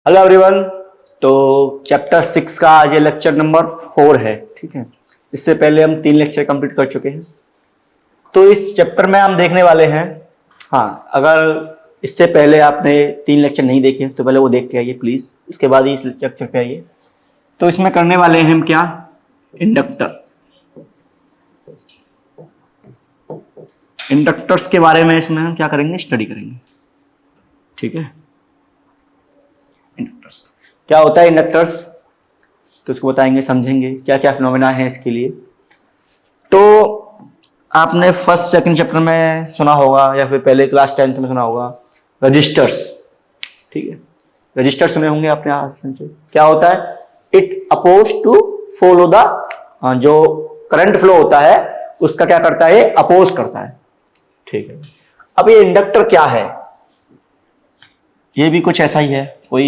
Hello everyone. तो chapter 6 का आज ये लेक्चर नंबर 4 है। ठीक है, इससे पहले हम 3 लेक्चर कंप्लीट कर चुके हैं। तो इस चैप्टर में हम देखने वाले हैं, हाँ, अगर इससे पहले आपने 3 लेक्चर नहीं देखे तो पहले वो देख के आइए प्लीज, उसके बाद ही इस लेक्चर पे आइए। तो इसमें करने वाले हैं हम क्या, इंडक्टर, इंडक्टर्स के बारे में इसमें हम क्या करेंगे, स्टडी करेंगे। ठीक है, इंडक्टर्स क्या होता है, इंडक्टर्स तो उसको बताएंगे, समझेंगे क्या क्या फिनोमेना है इसके लिए। तो आपने फर्स्ट सेकंड चैप्टर में सुना होगा या फिर पहले क्लास 10th में सुना होगा, रजिस्टर्स। ठीक है, रजिस्टर सुने होंगे आपने हाथ से। क्या होता है, it oppose to follow the, जो करंट फ्लो होता है उसका क्या करता है, अपोज करता है। ठीक है, अब ये इंडक्टर क्या है, ये भी कुछ ऐसा ही है, कोई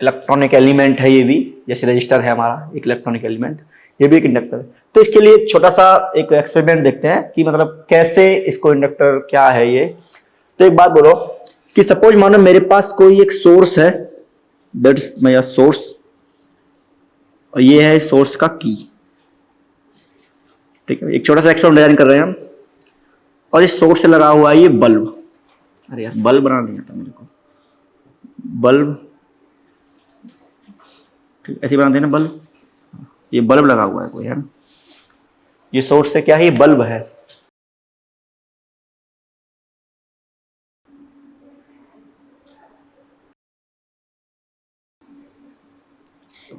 इलेक्ट्रॉनिक एलिमेंट है ये भी, जैसे रजिस्टर है हमारा एक इलेक्ट्रॉनिक एलिमेंट, ये भी एक इंडक्टर है। तो इसके लिए एक छोटा सा एक एक्सपेरिमेंट देखते हैं कि मतलब कैसे इसको, इंडक्टर क्या है ये। तो एक बात बोलो कि सपोज मानो मेरे पास कोई एक सोर्स है, दैट्स माय सोर्स, और ये है सोर्स का की। ठीक है, एक छोटा सा एक्सपेरिमेंट डिजाइन कर रहे हैं हम, और इस सोर्स से लगा हुआ है ये बल्ब। अरे यार, बल्ब बनाना नहीं आता मेरे को, बल्ब ऐसे बनाते हैं ना बल्ब। ये बल्ब लगा हुआ है कोई, है ना, ये सोर्स से क्या है, ये बल्ब है।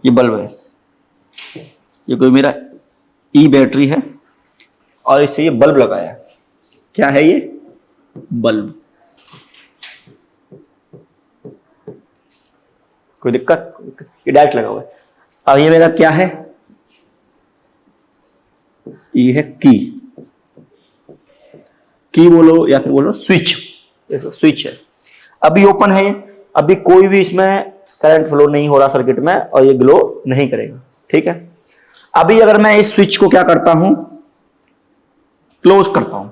ये बल्ब है, ये कोई मेरा ई बैटरी है और इससे ये बल्ब लगाया। क्या है ये, बल्ब। कोई दिक्कत, ये डायरेक्ट लगा हुआ है। अब ये मेरा क्या है, ये है की बोलो या फिर बोलो स्विच। देखो स्विच है, अभी ओपन है, अभी कोई भी इसमें करंट फ्लो नहीं हो रहा सर्किट में, और ये ग्लो नहीं करेगा। ठीक है, अभी अगर मैं इस स्विच को क्या करता हूं, क्लोज करता हूं।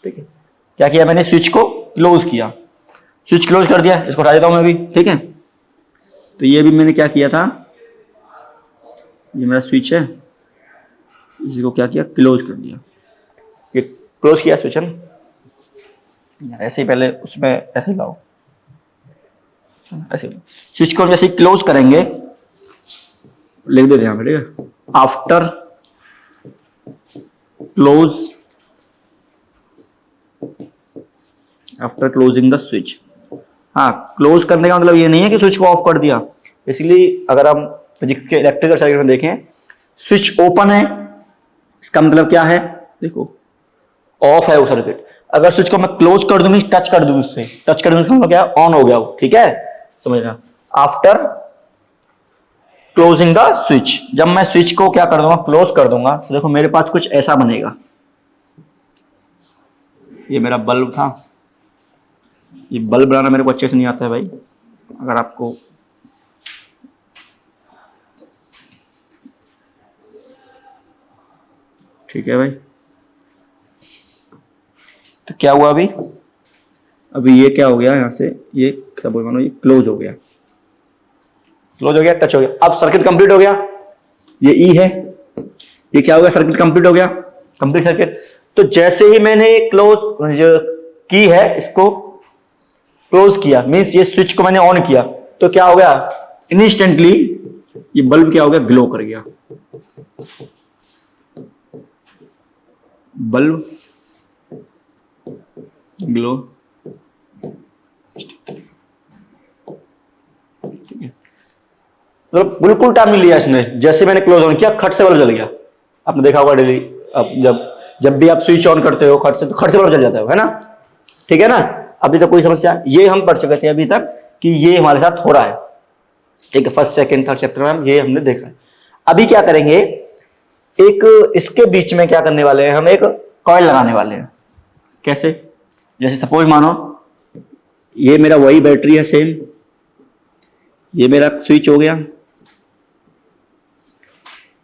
ठीक है, क्या किया मैंने, स्विच को क्लोज किया, स्विच क्लोज कर दिया, इसको हटा देता हूं मैं भी। ठीक है, तो ये भी मैंने क्या किया था, ये मेरा स्विच है, इसको क्या किया, क्लोज कर दिया। ये क्लोज किया स्विच है ना, ऐसे ही पहले उसमें ऐसे लाओ, ऐसे स्विच को जैसे क्लोज करेंगे, लिख देते हैं, ठीक है, after close, after closing the switch. हाँ, क्लोज करने का मतलब ये नहीं है कि स्विच को ऑफ कर दिया। इसलिए अगर हम फिजिक्स के इलेक्ट्रिकल सर्किट में देखें, स्विच ओपन है, इसका मतलब क्या है, देखो ऑफ है वो सर्किट। अगर स्विच को मैं क्लोज कर दूंगी, टच कर दूंगी, उससे टच कर दूंगी, मतलब क्या, ऑन हो गया वो। ठीक है, समझना, आफ्टर क्लोजिंग द स्विच, जब मैं स्विच को क्या कर दूंगा, क्लोज कर दूंगा, तो देखो मेरे पास कुछ ऐसा बनेगा। ये मेरा बल्ब था, ये बल्ब बनाना मेरे को अच्छे से नहीं आता है भाई, अगर आपको ठीक है भाई। तो क्या हुआ अभी ये क्या हो गया, यहां से ये सब मानो ये क्लोज हो गया, क्लोज हो गया, टच हो गया, अब सर्किट कंप्लीट हो गया। ये ई है, ये क्या हो गया, सर्किट कंप्लीट हो गया, कंप्लीट सर्किट। तो जैसे ही मैंने क्लोज जो की है इसको क्लोज किया, मींस ये स्विच को मैंने ऑन किया, तो क्या हो गया, इंस्टेंटली ये बल्ब क्या हो गया, ग्लो कर गया। बल्ब ग्लो, ठीक है, तो बिल्कुल टाइम नहीं लिया इसने, जैसे मैंने क्लोज ऑन किया, खट से बल्ब जल गया। आपने देखा होगा डेली, अब जब भी आप स्विच ऑन करते हो खट से, तो खट से बल्ब जल जाता है ना। ठीक है ना, अभी तक कोई समस्या, ये हम पढ़ चुके थे अभी तक कि ये हमारे साथ हो रहा है। ठीक है, फर्स्ट सेकंड थर्ड चैप्टर में ये हमने देखा है। अभी क्या करेंगे, एक इसके बीच में क्या करने वाले हैं, हम एक कॉइल लगाने वाले हैं। कैसे, जैसे सपोज मानो ये मेरा वही बैटरी है सेम, ये मेरा स्विच हो गया।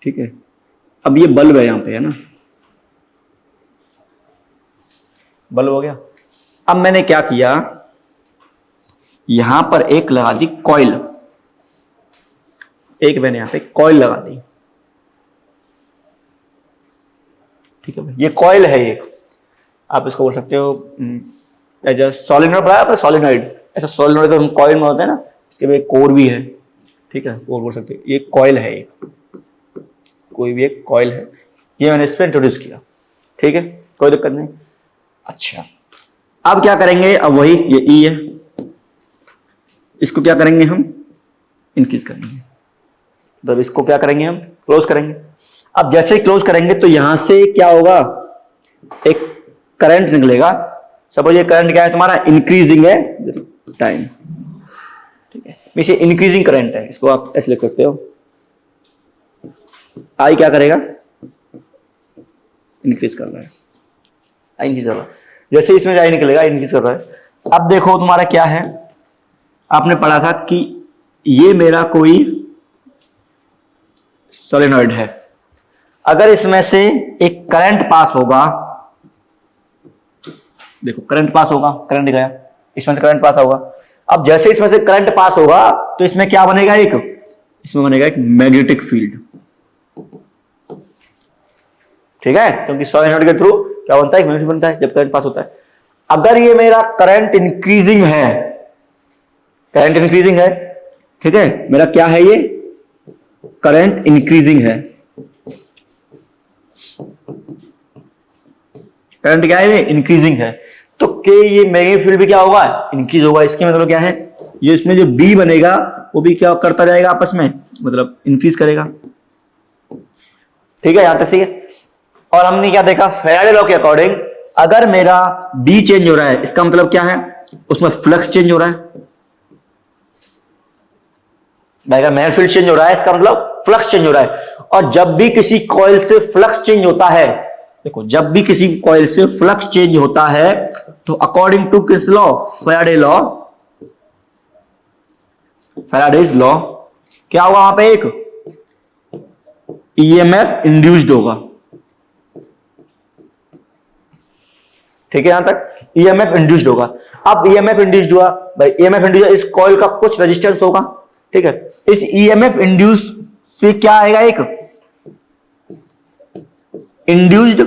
ठीक है, अब ये बल्ब है यहां पे, है ना, बल्ब हो गया। अब मैंने क्या किया, यहां पर एक लगा दी कॉइल, एक मैंने यहां पे कॉइल लगा दी, ठीक है भाई, ये कॉइल है एक, आप इसको बोल सकते हो एज सोलिनॉइड, पढ़ा सोलिनॉइड, ऐसा सोलिनॉइड तो कॉइल में होता है ना, इसके भी एक कोर भी है, ठीक है, वो बोल सकते हो ये कॉइल है एक, कोई भी एक कॉइल है, ये मैंने इस पर इंट्रोड्यूस किया, ठीक है, कोई दिक्कत नहीं। अच्छा, अब क्या करेंगे, अब वही ये ई है, इसको क्या करेंगे हम, इंक्रीज करेंगे, मतलब इसको क्या करेंगे हम, क्लोज करेंगे। अब जैसे ही क्लोज करेंगे तो यहां से क्या होगा, एक करंट निकलेगा, सपोज ये करंट क्या है तुम्हारा, इंक्रीजिंग है टाइम, ठीक है, इसे इंक्रीजिंग करंट है, इसको आप ऐसे लिख सकते हो, आई क्या करेगा, इंक्रीज कर रहा है, आई इंक्रीज कर रहा है, जैसे इसमें आई निकलेगा इंक्रीज कर रहा है। अब देखो तुम्हारा क्या है, आपने पढ़ा था कि ये मेरा कोई सोलेनॉइड है, अगर इसमें से एक करंट पास होगा, देखो करंट पास होगा, करंट गया, इसमें से करंट पास होगा, अब जैसे इसमें से करंट पास होगा तो इसमें क्या बनेगा, एक इसमें बनेगा एक मैग्नेटिक फील्ड, ठीक है, क्योंकि सोलेनॉइड के थ्रू क्या बनता है, मैग्नेटिक बनता है जब करंट पास होता है। अगर ये मेरा करंट इंक्रीजिंग है, करंट इंक्रीजिंग है, ठीक है, मेरा क्या है, ये करंट इंक्रीजिंग है, करंट क्या है, ये इंक्रीजिंग है, तो के ये मैग्नेटिक फील्ड भी क्या होगा, इंक्रीज होगा, इसके मतलब क्या है, ये इसमें जो बी बनेगा वो भी क्या करता जाएगा आपस में, मतलब इंक्रीज करेगा, ठीक है, यहां तक सही है। और हमने क्या देखा, फैराडे लॉ के अकॉर्डिंग अगर मेरा बी चेंज हो रहा है, इसका मतलब क्या है, उसमें फ्लक्स चेंज हो रहा है, मैग्नेटिक फील्ड चेंज हो रहा है, इसका मतलब फ्लक्स चेंज हो रहा है, और जब भी किसी कॉइल से फ्लक्स चेंज होता है, देखो जब भी किसी कॉइल से फ्लक्स चेंज होता है तो अकॉर्डिंग टू किस law, Faraday law, Faraday's law, क्या होगा वहां पे, एक ईएमएफ इंड्यूस्ड होगा, ठीक है, यहां तक ईएमएफ इंड्यूस्ड होगा। अब ईएमएफ इंड्यूस्ड हुआ भाई, ईएमएफ इंड्यूस्ड इस कॉइल का कुछ रेजिस्टेंस होगा, ठीक है, इस ईएमएफ इंड्यूस से क्या आएगा, एक इंड्यूस्ड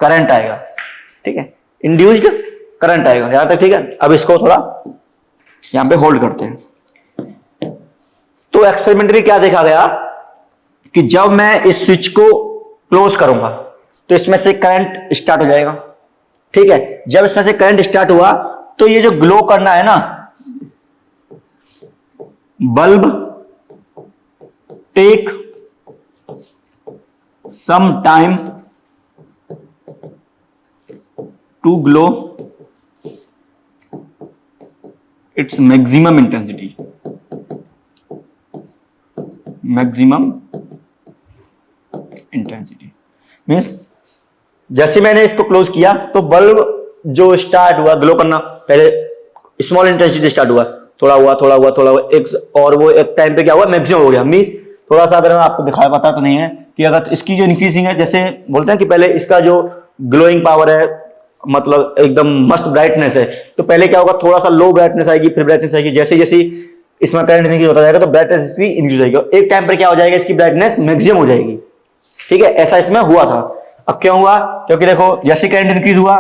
करंट आएगा, ठीक है, इंड्यूस्ड करंट आएगा, यहां तक ठीक है। अब इसको थोड़ा यहां पे होल्ड करते हैं। तो एक्सपेरिमेंटली क्या देखा गया कि जब मैं इस स्विच को क्लोज करूंगा तो इसमें से करंट स्टार्ट हो जाएगा, ठीक है, जब इसमें से करंट स्टार्ट हुआ तो ये जो ग्लो करना है ना, bulb take some time to glow its maximum intensity, maximum intensity means जैसे मैंने इसको क्लोज किया तो बल्ब जो स्टार्ट हुआ ग्लो करना, पहले स्मॉल इंटेंसिटी स्टार्ट हुआ, थोड़ा हुआ थोड़ा हुआ थोड़ा हुआ, एक और वो एक टाइम पे क्या हुआ, मैक्सिमम हो गया। मीन्स थोड़ा सा अगर मैं आपको दिखा पाता तो नहीं है कि अगर इसकी जो इंक्रीजिंग है, जैसे बोलते हैं कि पहले इसका जो ग्लोइंग पावर है, मतलब एकदम मस्त ब्राइटनेस है, तो पहले क्या होगा, थोड़ा सा लो ब्राइटनेस आएगी, फिर ब्राइटनेस आएगी, जैसे जैसे इसमें करंट इंक्रीज होता जाएगा तो ब्राइटनेस इसकी इंक्रीज होगी, एक टाइम पर क्या हो जाएगा, इसकी ब्राइटनेस मैक्सिमम हो जाएगी, ठीक है, ऐसा इसमें हुआ था। अब क्यों हुआ, क्योंकि देखो जैसे करंट इंक्रीज हुआ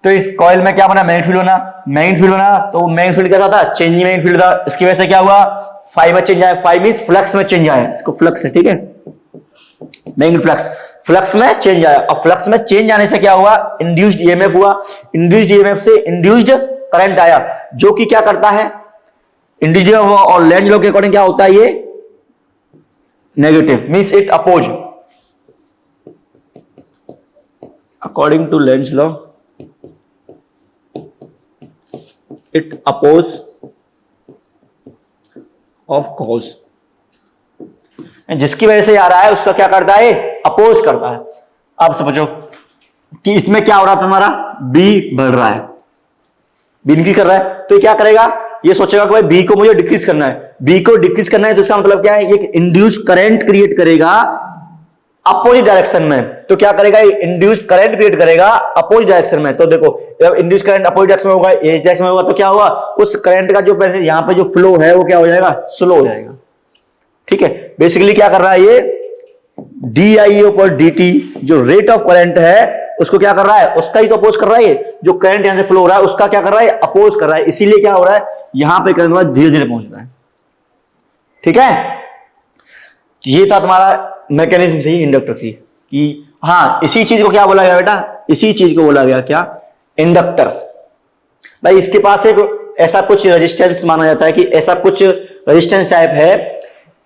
तो इस कॉइल में क्या बना, मैग्नेटिक फील्ड बना, मैग्नेटिक फील्ड बना, तो मैग्नेटिक फील्ड क्या था, चेंजिंग मैग्नेटिक फील्ड था, इसकी वजह से क्या हुआ, फाई में चेंज आया, फाई मींस फ्लक्स में चेंज आया, इसको फ्लक्स है, ठीक है, मैग्नेटिक फ्लक्स, फ्लक्स में चेंज आया, और फ्लक्स में चेंज आने से क्या हुआ, इंड्यूस्ड ईएमएफ हुआ, इंड्यूस्ड ईएमएफ से इंड्यूस्ड करंट आया, जो कि क्या करता है, इंड्यूस्ड हुआ, और लेंज लॉ के अकॉर्डिंग क्या होता है, ये negative, means it oppose, according to Lenz law it oppose of cause, जिसकी वजह से आ रहा है उसका क्या करता है, अपोज करता है। अब समझो कि इसमें क्या हो रहा था, हमारा बी बढ़ रहा है, बी इंक्रीज कर रहा है, तो ये क्या करेगा, ये सोचेगा कि भाई बी को मुझे डिक्रीज करना है, बी को डिक्रीज करना है, तो इसका मतलब क्या है, ये इंड्यूस करंट क्रिएट करेगा अपोजिट डायरेक्शन में, तो क्या करेगा, इंड्यूस्ड करंट क्रिएट करेगा अपोजिट डायरेक्शन में। तो देखो जब इंड्यूस्ड करंट अपोजिट डायरेक्शन में होगा, इस डायरेक्शन में होगा, तो क्या होगा, उस करंट का जो यहां पे जो फ्लो है वो क्या हो जाएगा, स्लो हो जाएगा। ठीक है, बेसिकली क्या कर रहा है ये, DI ऊपर DT जो रेट ऑफ करंट है उसको क्या कर रहा है, उसका ही तो अपोज कर रहा है, ये जो करंट यहां से फ्लो हो रहा है उसका क्या कर रहा है, अपोज कर रहा है। इसीलिए क्या हो रहा है, यहां पे करंट धीरे धीरे पहुंच रहा है। ठीक है, ये था तुम्हारा मैकेनिज्म थी इंडक्टर की, कि हाँ इसी चीज को क्या बोला गया बेटा, इसी चीज को बोला गया क्या, इंडक्टर। भाई इसके पास एक ऐसा कुछ रेजिस्टेंस माना जाता है, कि ऐसा कुछ रेजिस्टेंस टाइप है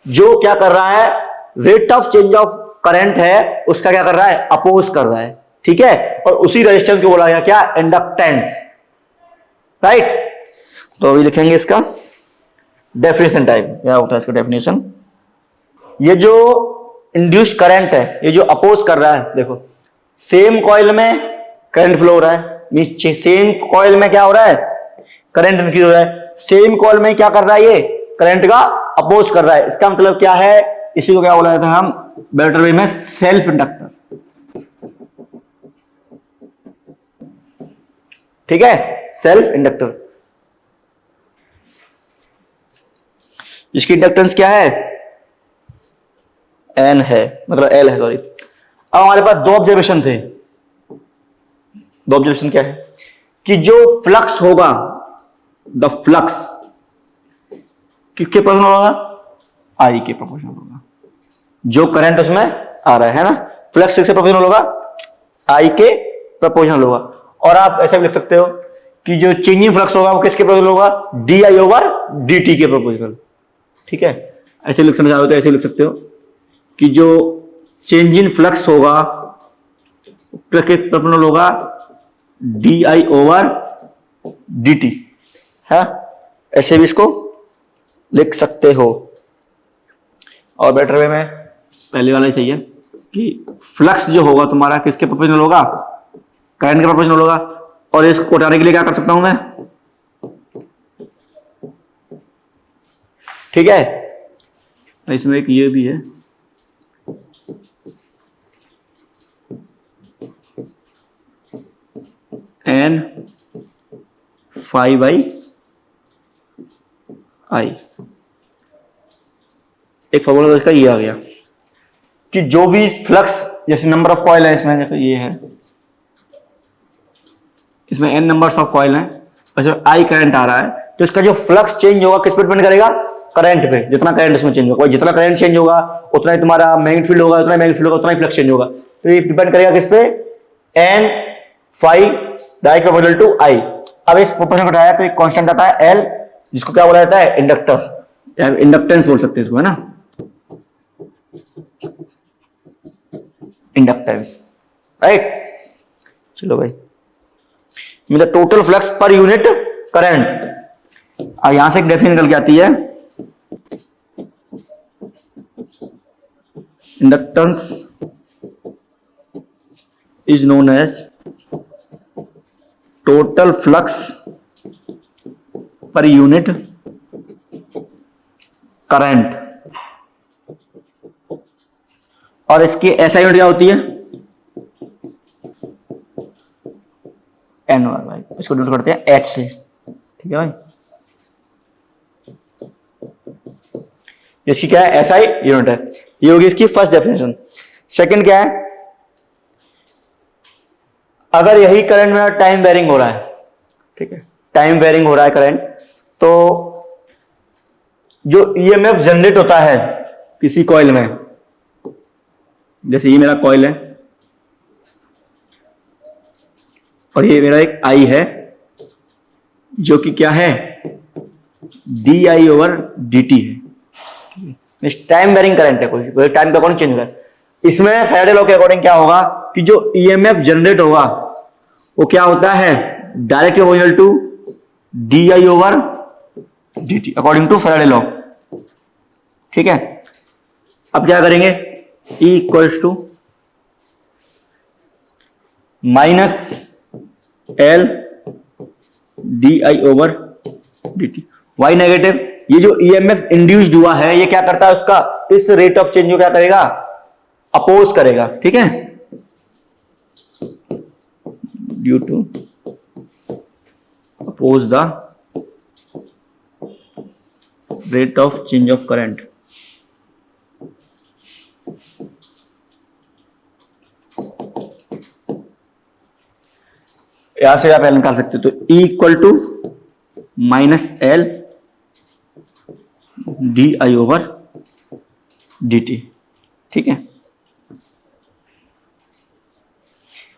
जो क्या कर रहा है, rate of change of current है उसका क्या कर रहा है, अपोज कर रहा है। ठीक है, और उसी रेजिस्टेंस को बोला गया क्या, इंडक्टेंस। राइट, तो अभी लिखेंगे इसका डेफिनेशन टाइप, क्या होता है इसका डेफिनेशन। ये जो इंड्यूस्ड करंट है, ये जो अपोज कर रहा है, देखो सेम कॉइल में करंट फ्लो हो रहा है, मींस सेम कॉइल में क्या हो रहा है, करंट इंक्रीज हो रहा है, सेम कॉइल में क्या कर रहा है, ये करंट का अपोज कर रहा है। इसका मतलब क्या है, इसी को क्या बोला जाता है हम बेटर वे में, सेल्फ इंडक्टर। ठीक है, सेल्फ इंडक्टर, इसकी इंडक्टेंस क्या है, N है, मतलब L है, सॉरी। अब हमारे पास दो ऑब्जर्वेशन थे, दो ऑब्जर्वेशन क्या है, कि जो फ्लक्स होगा, द फ्लक्स किसके प्रोपोर्शनल होगा, I के प्रोपोर्शनल होगा, जो करंट उसमें आ रहा है ना, फ्लक्स किससे प्रोपोर्शनल होगा, I के प्रोपोर्शनल होगा। और आप ऐसा भी लिख सकते हो कि जो चेंजिंग फ्लक्स होगा वो किसके प्रोपोर्शनल होगा, DI ओवर DT के प्रोपोर्शनल। ठीक है, ऐसे लिख समझ आओ तो ऐसे लिख सकते हो कि जो चेंज इन फ्लक्स होगा प्रोपोर्शनल होगा DI ओवर DT है, ऐसे भी इसको लिख सकते हो। और बेटर वे में पहले वाला ही चाहिए कि फ्लक्स जो होगा तुम्हारा किसके प्रोपोर्शनल होगा, करंट के प्रोपोर्शनल होगा। और इसको हटाने के लिए क्या कर सकता हूं मैं, ठीक है, इसमें एक ये भी है, N phi by I, एक फॉर्मूला इसका ये आ गया कि जो भी फ्लक्स, जैसे नंबर ऑफ कॉइल है इसमें, जैसे ये है, इसमें n नंबर्स ऑफ कॉइल हैं, अच्छा I करंट आ रहा है, तो इसका जो फ्लक्स चेंज होगा किस पर डिपेंड करेगा, करंट पे। जितना करंट इसमें चेंज होगा, जितना करंट चेंज होगा उतना ही तुम्हारा मैग्नेटिक फील्ड होगा, उतना ही मैग्नेटिक फील्ड होगा, उतना ही फ्लक्स चेंज होगा। तो ये डिपेंड करेगा किस पे, N phi direct proportional to I। अब इस प्रोपोर्शन को हटाया तो एक कांस्टेंट आता है L, जिसको क्या बोला जाता है, इंडक्टर या इंडक्टेंस बोल सकते हैं इसको, है ना, इंडक्टेंस। राइट, चलो भाई, मतलब total flux per unit current. अब यहां से एक डेफिनेशन निकल के आती है, inductance is known as total flux per unit current. और इसकी ऐसा यूनिट क्या होती है, N भाई, इसको डिनोट करते हैं H से। ठीक है भाई, इसकी क्या है, SI यूनिट है। ये होगी इसकी फर्स्ट डेफिनेशन। सेकंड क्या है, अगर यही करंट में टाइम वेरिंग हो रहा है, ठीक है, टाइम वेरिंग हो रहा है करंट, तो जो EMF जनरेट होता है किसी कॉइल में, जैसे ये मेरा कॉइल है और ये मेरा एक I है, जो कि क्या है, DI ओवर DT है, टाइम वेरिंग करंट है, कोई टाइम का अकॉर्डिंग चेंज हो रहा है। इसमें फैराडे लॉ के अकॉर्डिंग क्या होगा कि जो EMF जनरेट होगा वो क्या होता है, direct proportional to DI over DT according to Faraday law. ठीक है, अब क्या करेंगे, E equals to minus L DI over DT, Y negative. ये जो EMF इंड्यूस्ड हुआ है ये क्या करता है, उसका इस रेट ऑफ चेंज को क्या करेगा, अपोज करेगा, ठीक है, due to oppose the rate of change of current. यहां से आप एल निकाल सकते हो, तो E equal to minus L D I over D T, ठीक है।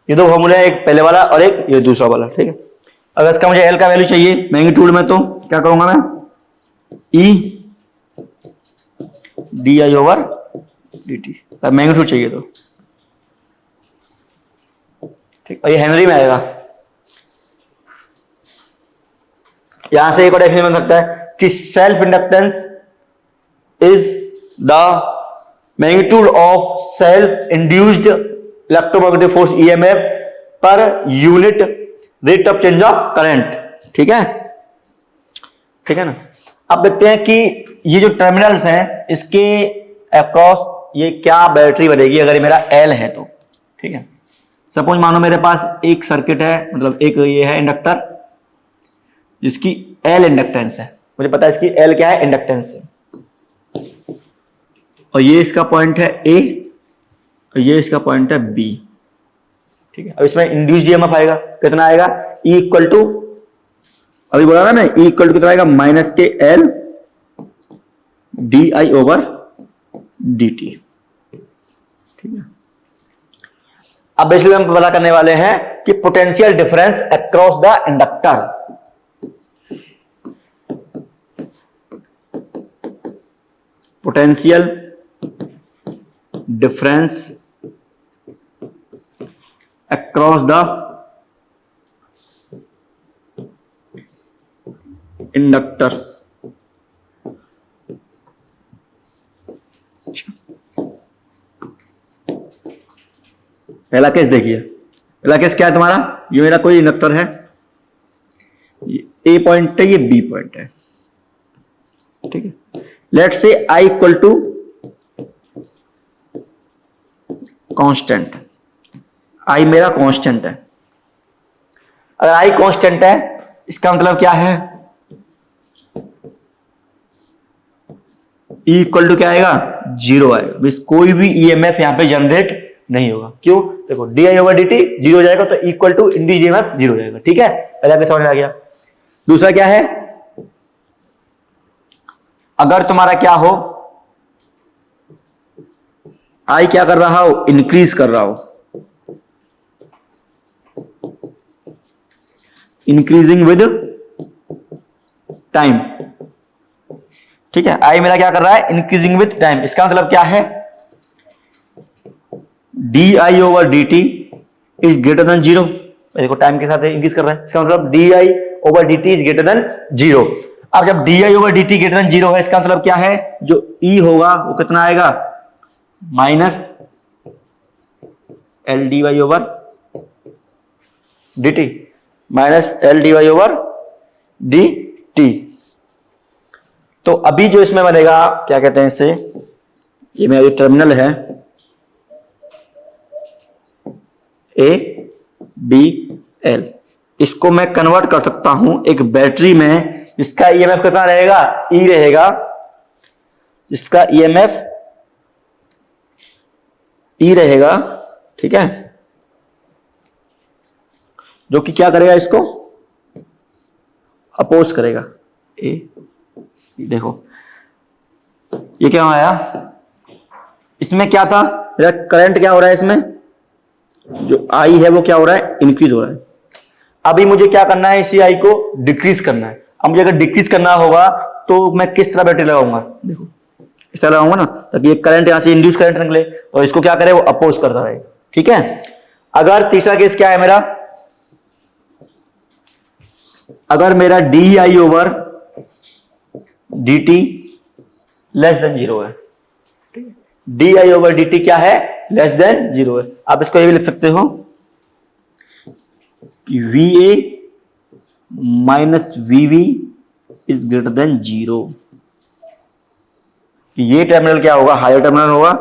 ये दो फॉर्मूला है, एक पहले वाला और एक ये दूसरा वाला, ठीक है। अगर इसका मुझे एल का वैल्यू चाहिए मैग्नीट्यूड में, तो क्या करूंगा मैं, E D I over D T, magnitude चाहिए तो, ठीक। और ये हेनरी में आएगा। यहां से एक और डेफिनेशन बन सकता है कि self inductance is the magnitude of self induced electromagnetic force EMF per unit rate of change of current, ठीक है, ठीक है ना। अब देखते हैं कि ये जो टर्मिनल्स हैं इसके अक्रॉस ये क्या बैटरी बनेगी अगर ये मेरा एल है तो, ठीक है। सपोज मानो मेरे पास एक सर्किट है, मतलब एक ये है इंडक्टर जिसकी एल इंडक्टेंस है, मुझे पता है इसकी एल क्या है, इंडक्टेंस है, और ये इसका पॉइंट है ए और ये इसका पॉइंट है बी, ठीक है। अब इसमें इंड्यूस्ड ईएमएफ आएगा, कितना आएगा, E इक्वल टू, अभी बोला ना मैं, E इक्वल टू कितना आएगा, माइनस के L D I over D T, ठीक है। अब बेसिकली हम पता करने वाले हैं कि potential difference across the inductor, potential difference across the inductors. पहला केस देखिए, पहला केस क्या है तुम्हारा, ये मेरा कोई इंडक्टर है, ए पॉइंट है, ये बी पॉइंट है, ठीक है। Let's say I equal to constant, I मेरा कांस्टेंट है। अगर I कांस्टेंट है इसका मतलब क्या है, E इक्वल टू क्या आएगा, जीरो आएगा, बस कोई भी ईएमएफ यहां पे जनरेट नहीं होगा। क्यों, देखो D I over D T zero हो जाएगा तो equal to induced EMF zero हो जाएगा, ठीक है। पहले आपके समझ में आ गया। दूसरा क्या है, अगर तुम्हारा क्या हो, आई क्या कर रहा हो, इंक्रीज कर रहा हो, इंक्रीजिंग विद टाइम, ठीक है। आई मेरा क्या कर रहा है, इंक्रीजिंग विद टाइम, इसका मतलब क्या है, D I over D T is greater than zero, देखो टाइम के साथ इंक्रीज कर रहा है, इसका मतलब D I over D T is greater than zero. अब जब D I over D T greater than zero है, इसका मतलब क्या है, जो ई होगा वो कितना आएगा, minus L D Y over D T, minus L D Y over D T. तो अभी जो इसमें बनेगा, क्या कहते हैं इसे, ये मेरा जो टर्मिनल है ए बी एल, इसको मैं कन्वर्ट कर सकता हूं एक बैटरी में, इसका ईएमएफ कितना रहेगा, ई रहेगा, इसका ईएमएफ ई रहेगा, ठीक है, जो कि क्या करेगा, इसको अपोज करेगा। ए देखो ये क्या आया, इसमें क्या था, मेरा करंट क्या हो रहा है, इसमें जो आई है वो क्या हो रहा है, इंक्रीज हो रहा है। अभी मुझे क्या करना है, इसी आई को डिक्रीज करना है। अब मुझे अगर डिक्रीज करना होगा तो मैं किस तरह बैटरी लगाऊंगा, देखो इस तरह लगाऊंगा ना, ताकि ये करंट यहां से इंड्यूस करंट निकले और इसको क्या करे, वो अपोज करता रहे, ठीक है। अगर तीसरा केस क्या है मेरा, अगर मेरा D I over D T less than zero है, D I over D T क्या है, लेस देन जीरो है। आप इसको ये भी लिख सकते हो कि V A minus V V is greater than zero. ये टर्मिनल क्या होगा, हायर टर्मिनल होगा,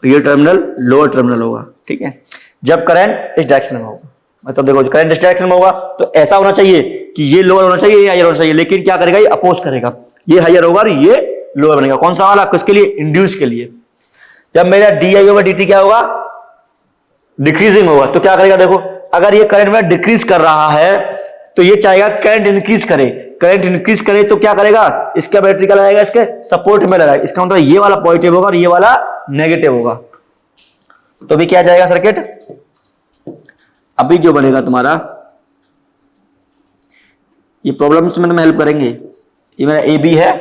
ये टर्मिनल लोअर टर्मिनल होगा, ठीक है। जब करंट इस डायरेक्शन में होगा, मतलब देखो करंट इस डायरेक्शन में होगा तो ऐसा होना चाहिए कि ये लोअर होना चाहिए, ये हायर होना चाहिए, लेकिन क्या करेगा, ये अपोज करेगा, ये हायर होगा और ये लोअर बनेगा। कौन सा वाला? किसके लिए? इंड्यूस के लिए। जब मेरा D I over D T क्या होगा? डिक्रीजिंग होगा। तो क्या करेगा, देखो अगर ये करंट में डिक्रीज कर रहा है तो ये चाहेगा करंट इंक्रीज करे, करंट इंक्रीज करे तो क्या करेगा, इसका बैटरी का लगाएगा इसके सपोर्ट में लगाएगा, इसका मतलब ये वाला पॉजिटिव होगा और ये वाला नेगेटिव होगा। तो भी क्या जाएगा सर्किट, अभी जो बनेगा तुम्हारा, ये प्रॉब्लम्स में तुम्हें हेल्प करेंगे। ये मेरा ए बी है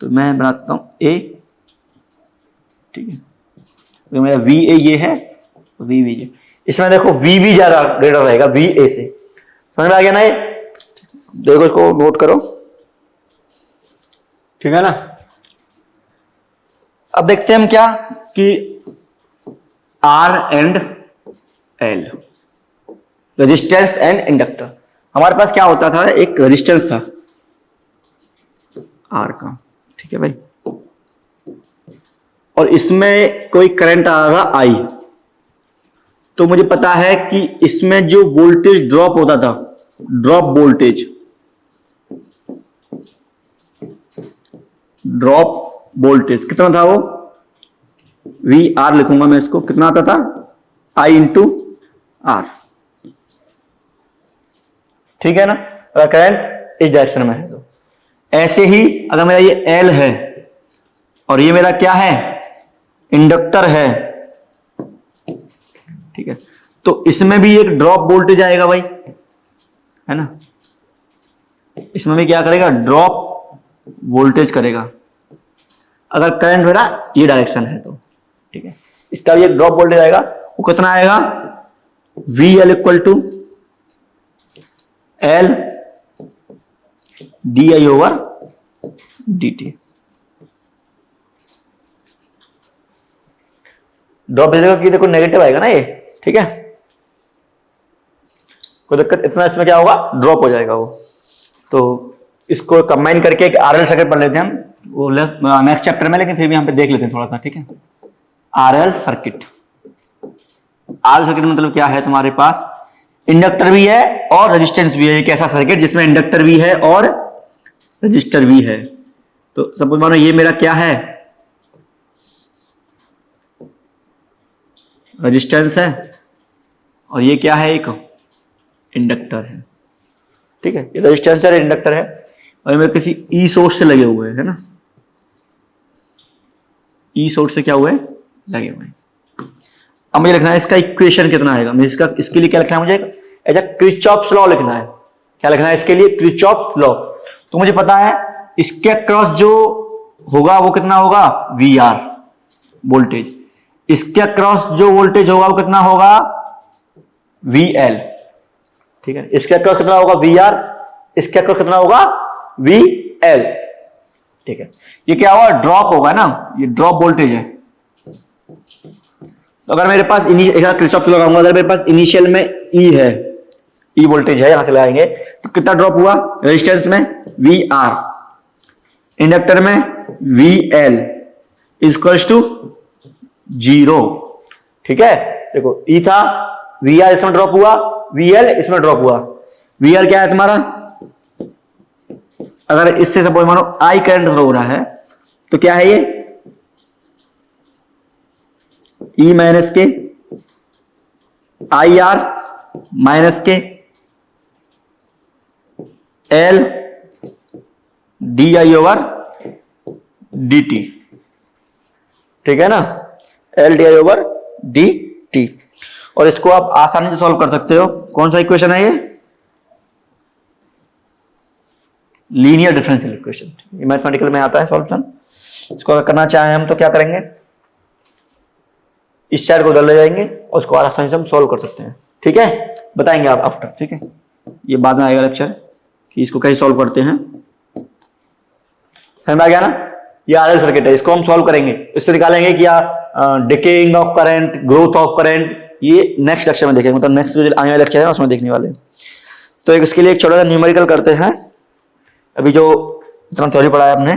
तो मैं बनाता हूं ए, ठीक है। तो मेरा वी ए ये है, वी वी ये, इसमें देखो वी भी ज्यादा ग्रेटर रहेगा वी ए से। समझ में आ गया ना? ये देखो इसको नोट करो, ठीक है ना। अब देखते हैं हम क्या कि R and L, resistance and inductor. हमारे पास क्या होता था, एक रेजिस्टेंस था आर का, ठीक है भाई, और इसमें कोई करंट आ रहा था आई, तो मुझे पता है कि इसमें जो वोल्टेज ड्रॉप होता था, ड्रॉप वोल्टेज, ड्रॉप वोल्टेज कितना था, वो वी आर लिखूंगा मैं इसको, कितना आता था, आई इंटू आर, ठीक है ना। अगर करंट इस डायरेक्शन में है तो ऐसे ही अगर मेरा ये एल है और ये मेरा क्या है, इंडक्टर है, ठीक है, तो इसमें भी एक ड्रॉप वोल्टेज आएगा भाई, है ना। इसमें भी क्या करेगा, ड्रॉप वोल्टेज करेगा, अगर करंट मेरा ये डायरेक्शन है तो, ठीक है। इसका भी एक ड्रॉप वोल्टेज आएगा, वो कितना आएगा, V L equal to L D I over D T. Drop की देखो नेगेटिव आएगा ना ये, ठीक है, कोई दिक्कत, इतना इसमें क्या होगा, ड्रॉप हो जाएगा वो। तो इसको कंबाइन करके एक आरएल सर्किट पढ़ लेते हैं हम, वो नेक्स्ट चैप्टर में, लेकिन फिर भी यहाँ पे देख लेते हैं थोड़ा सा, ठीक है। आरएल सर्किट, आरएल सर्किट मतलब क्या है, तुम्हारे पास इंडक्टर भी है और रेजिस्टेंस भी है। एक ऐसा सर्किट जिसमें इंडक्टर भी है और रजिस्टर भी है। तो सपोज मानो ये मेरा क्या है, रेजिस्टेंस है, और ये क्या है, एक इंडक्टर है, ठीक है। ये रेजिस्टेंस है, इंडक्टर है, और ये किसी ई सोर्स से लगे हुए हैं ना, ई सोर्स से क्या हुए, लगे हुए हैं। अब मुझे लिखना है इसका इक्वेशन कितना आएगा, मुझे इसके लिए क्या लिखना है, मुझे एज किरचॉफ्स लॉ लिखना है। क्या लिखना है इसके लिए, किरचॉफ लॉ। तो मुझे पता है इसके क्रॉस जो होगा वो कितना होगा, वी आर वोल्टेज, इसके क्रॉस जो वोल्टेज होगा वो कितना होगा, वी एल, ठीक है। इसके क्रॉस कितना होगा, वी आर, इसके क्रॉस कितना होगा, वी एल, ठीक है। ये क्या होगा, ड्रॉप होगा ना, ये ड्रॉप वोल्टेज है। तो अगर मेरे पास किरचॉफ लॉ लगाऊंगा, अगर मेरे पास इनिशियल में ई है, ई वोल्टेज है, यहां से लगाएंगे तो कितना ड्रॉप हुआ, रेजिस्टेंस में वी आर, इंडक्टर में वी एल इक्वल्स टू 0, ठीक है। देखो ई था, वी आर इसमें ड्रॉप हुआ, वी एल इसमें ड्रॉप हुआ। वी एल क्या है तुम्हारा, अगर इससे सपोज मानो आई करंट फ्लो हो रहा है तो क्या है, ये ई माइनस के आई आर माइनस के L D I over D T, ठीक है ना, L D I over D T. और इसको आप आसानी से सॉल्व कर सकते हो। कौन सा इक्वेशन है ये, लीनियर डिफरेंशियल इक्वेशन, ये मैथमेटिकल में आता है सॉल्यूशन। इसको अगर करना चाहें हम तो क्या करेंगे, इस साइड को उधर ले जाएंगे और उसको आसानी से हम सॉल्व कर सकते हैं, ठीक है। बताएंगे आप आफ्टर, ठीक है, ये बाद में आएगा लेक्चर कि इसको कैसे सॉल्व करते हैं। समझ में आ गया ना। ये आरएल सर्किट है, इसको हम सॉल्व करेंगे, इससे निकालेंगे कि decaying of current, growth of current, ये नेक्स्ट लेक्चर में देखेंगे, मतलब नेक्स्ट जो आने वाला लेक्चर है उसमें देखने वाले। तो एक इसके लिए एक छोटा सा न्यूमेरिकल करते हैं। अभी जो इतना थ्योरी पढ़ा है हमने,